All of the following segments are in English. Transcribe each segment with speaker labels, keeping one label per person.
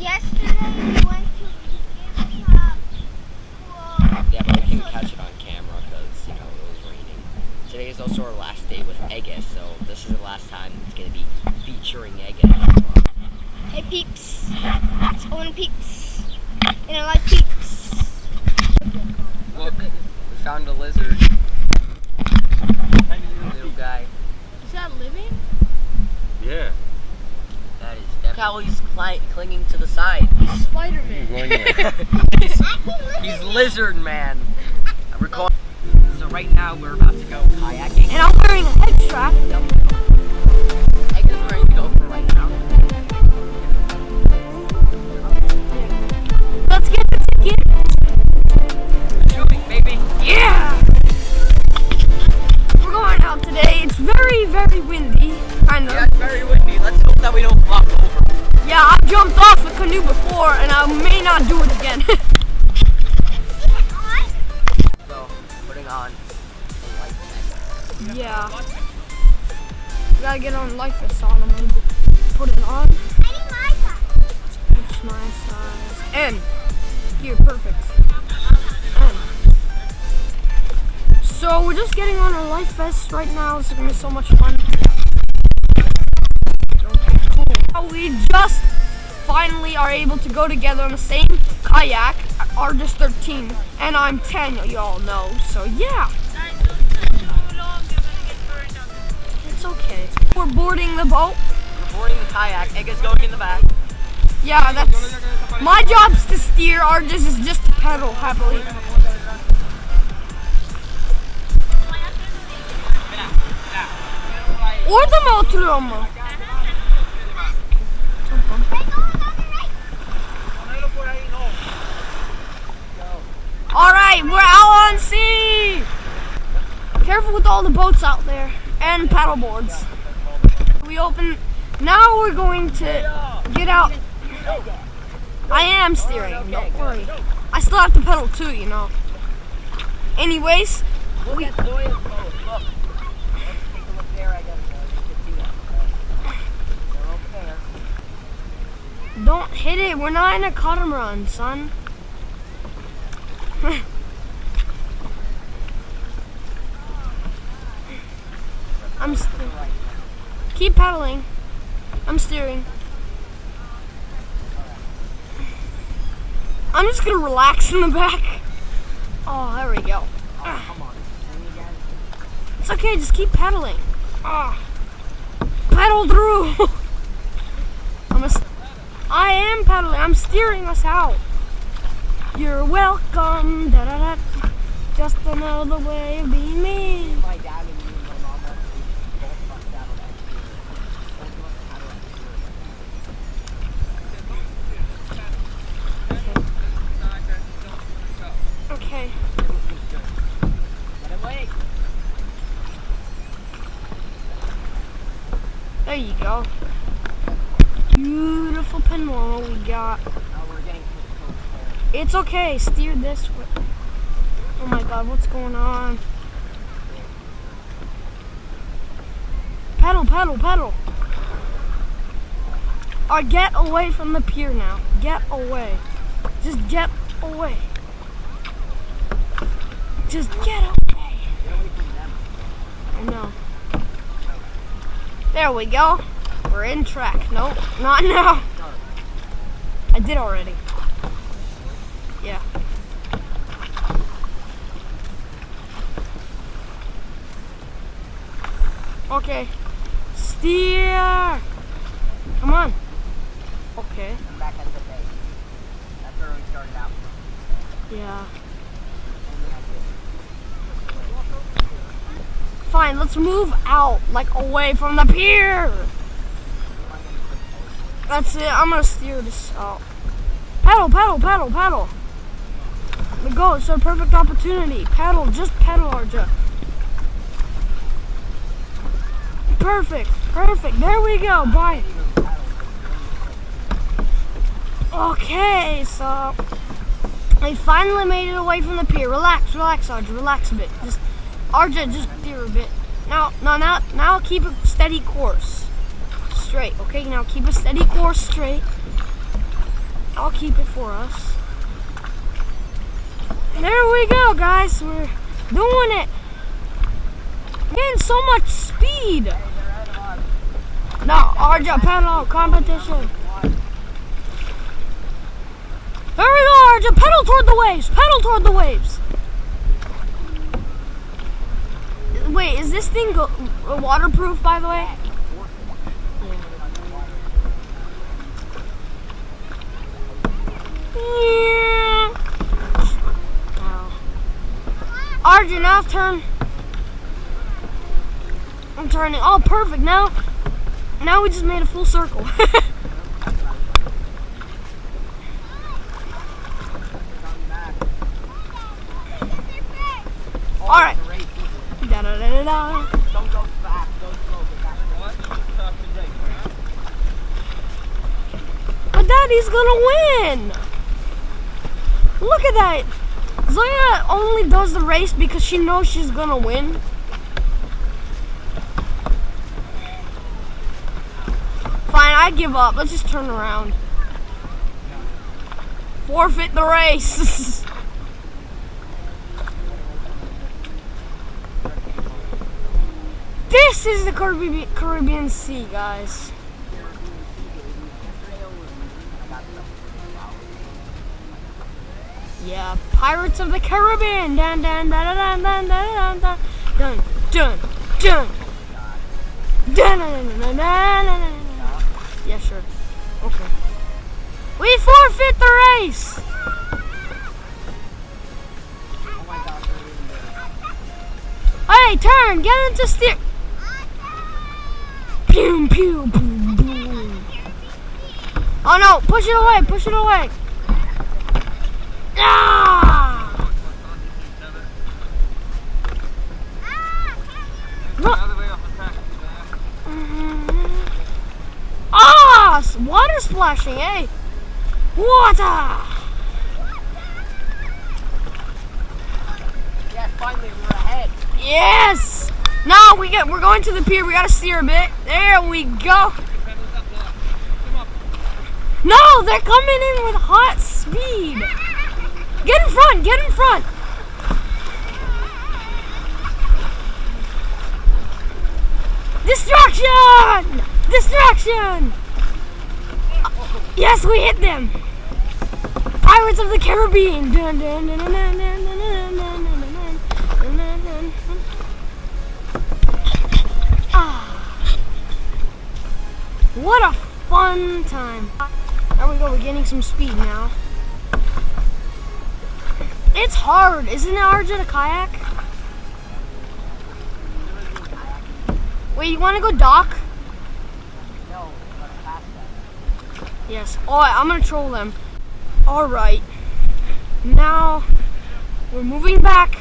Speaker 1: yesterday we went to the gift shop.
Speaker 2: Yeah, but we couldn't catch it on camera because, you know, it was raining. Today is also our last day with Eggus, so this is the last time it's going to be featuring Eggus.
Speaker 1: Hey peeps, it's Owen Peeps, and I like peeps.
Speaker 2: Look, we found a lizard. Little guy.
Speaker 1: Is that living?
Speaker 3: Yeah.
Speaker 2: That is definitely. Look how he's clinging to the side.
Speaker 1: He's Spider-Man.
Speaker 2: He's Lizard Man. So right now we're about to go kayaking.
Speaker 1: And I'm wearing a head strap.
Speaker 2: Egg is ready to go for right now.
Speaker 1: Let's get the ticket.
Speaker 2: Shooting, baby.
Speaker 1: Yeah! We're going out today. It's very, very windy. Kind of.
Speaker 2: Yeah, it's very windy. Let's hope that we don't flop over.
Speaker 1: Yeah, I've jumped off a canoe before, and I may not do it again.
Speaker 2: So, putting on a life vest.
Speaker 1: Yeah. You gotta get on life vest on them and put it on. It's my size. And here, perfect. And so we're just getting on our life vests right now. This is gonna be so much fun. We just finally are able to go together on the same kayak. Are just 13 and I'm 10, y'all know. So yeah. It's okay. We're boarding the boat.
Speaker 2: We're boarding the kayak. Egg is going in the back.
Speaker 1: Yeah, that's my job's to steer. Ours is just to pedal happily. Or the motorhome. Alright, we're out on sea! Careful with all the boats out there and paddle boards. We open. Now we're going to get out. I am steering, don't worry. I still have to pedal too, you know. Anyways,
Speaker 2: Look at Zoya's boat. Look. Let's take a look there, I guess. You can see that. They're okay.
Speaker 1: don't hit it. We're not in a catamaran, son. I'm keep paddling. I'm steering. I'm just gonna relax in the back. Oh, there we go.
Speaker 2: Oh, come on.
Speaker 1: It's okay, just keep paddling. Paddle through. I am paddling. I'm steering us out. You're welcome. Da, da, da. Just another way of being me.
Speaker 2: My dad and me and my mom both fucked out on that.
Speaker 1: Okay.
Speaker 2: Let him wait.
Speaker 1: There you go. Beautiful panorama we got.
Speaker 2: Oh, we're getting close.
Speaker 1: It's okay. Steer this way. Oh my God, what's going on? Pedal, pedal, pedal. Get away from the pier now. Get away. Just get away. Just get away. I know. There we go. We're in track. Nope, not now. I did already. Yeah. Okay. Steer. Come on. Okay.
Speaker 2: I'm back at the bay. That's where we started out.
Speaker 1: Yeah. Fine, let's move out, like away from the pier. That's it. I'm gonna steer this out. Paddle, paddle, paddle, paddle. Let go. It's a perfect opportunity. Paddle, just paddle, Arja. Perfect, perfect. There we go. Bye. Okay, so I finally made it away from the pier. Relax, relax, Arja. Relax a bit. Arja, just steer a bit. Now keep a steady course. Straight, okay? Now keep a steady course straight. I'll keep it for us. There we go, guys. We're doing it. Getting so much speed. Now, Arja pedal competition. There we go, Arja. Pedal toward the waves. Pedal toward the waves. Wait, is this thing waterproof, by the way? Yeah. Arjun, now turn. I'm turning. Oh, perfect. Now we just made a full circle. All right. Da, da, da, da, da.
Speaker 2: Don't go fast, go slow.
Speaker 1: But Daddy's gonna win. Look at that. Zoya only does the race because she knows she's gonna win. Fine, I give up. Let's just turn around. Forfeit the race. This is the Caribbean Sea, guys. Yeah, Pirates of the Caribbean. Dun dun dun dun dun dun dun dun dun dun dun dun dun. Yeah, sure. Okay. We forfeit the race. Hey, turn. Get into steer. Pew pew boom boom. Oh no! Push it away! Push it away! Ah! Ah! Water splashing, eh? Water!
Speaker 2: Yes, finally we're ahead.
Speaker 1: Yes! Now we're going to the pier. We gotta steer a bit. There we go. No, they're coming in with hot speed. Get in front. Get in front. Distraction! Distraction! Yes, we hit them. Pirates of the Caribbean. Dun, dun, dun, dun, dun, dun, dun, dun, dun, dun. What a fun time. There we go, we're getting some speed now. It's hard, isn't it, Arjun, to kayak? Wait, you want to go dock?
Speaker 2: No, let's pass that.
Speaker 1: Yes. Oh, I'm going to troll them. Alright. Now, we're moving back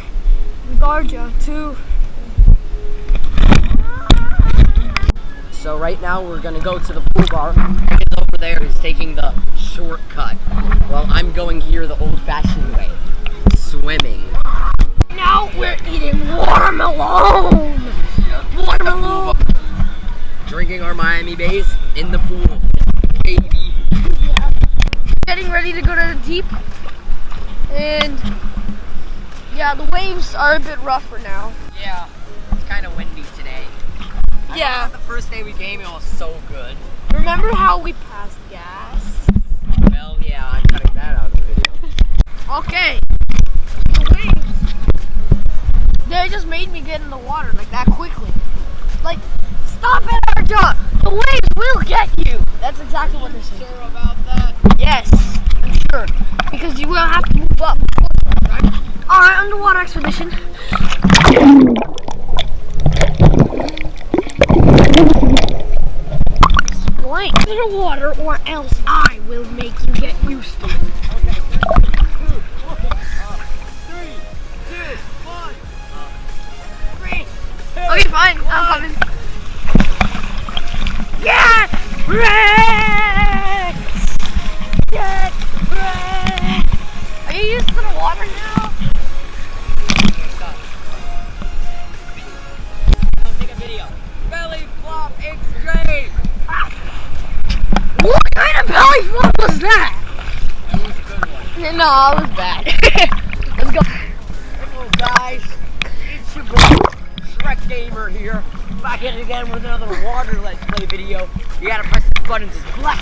Speaker 1: with Arja to...
Speaker 2: So right now we're gonna go to the pool bar. Because over there is taking the shortcut. Well, I'm going here the old-fashioned way. Swimming.
Speaker 1: Now we're eating watermelon!
Speaker 2: Yep.
Speaker 1: Watermelon!
Speaker 2: Drinking our Miami Bays in the pool. Baby.
Speaker 1: Yeah. Getting ready to go to the deep. And yeah, the waves are a bit rougher now.
Speaker 2: Yeah, it's kind of windy today.
Speaker 1: Yeah.
Speaker 2: The first day we came, it was so good.
Speaker 1: Remember how we passed gas?
Speaker 2: Well, yeah, I'm cutting that out of the video.
Speaker 1: Okay. The waves. They just made me get in the water like that quickly. Like, stop it, Arja! The waves will get you! That's exactly what they're saying.
Speaker 2: Sure about that?
Speaker 1: Yes, I'm sure. Because you will have to move up. Alright, underwater expedition. Blank to the water or else I will make you get used to it.
Speaker 2: Okay. 3, 2, 1.
Speaker 1: Okay, fine. I'm coming. Yeah! Rex! Get Rex! Are you used to the water now?
Speaker 2: I'll take a video. Belly flop extreme.
Speaker 1: What kind of belly flop was that?
Speaker 2: No, I was bad. Let's go. Hello guys, it's your boy Shrek Gamer here. Back in again with another water let's play video. You gotta press the buttons as black.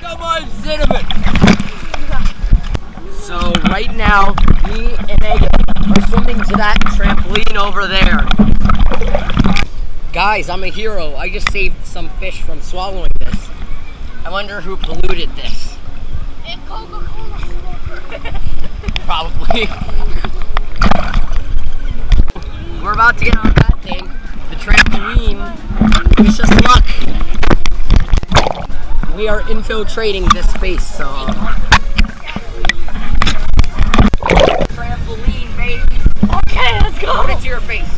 Speaker 2: Come on, cinnamon. So right now, me and Megan are swimming to that trampoline over there. Guys, I'm a hero. I just saved some fish from swallowing this. I wonder who polluted this.
Speaker 1: It's Coca-Cola smoker.
Speaker 2: Probably. We're about to get on that thing. The trampoline. Wish us luck. We are infiltrating this space, so. Trampoline, baby.
Speaker 1: Okay, let's go.
Speaker 2: Put it to your face.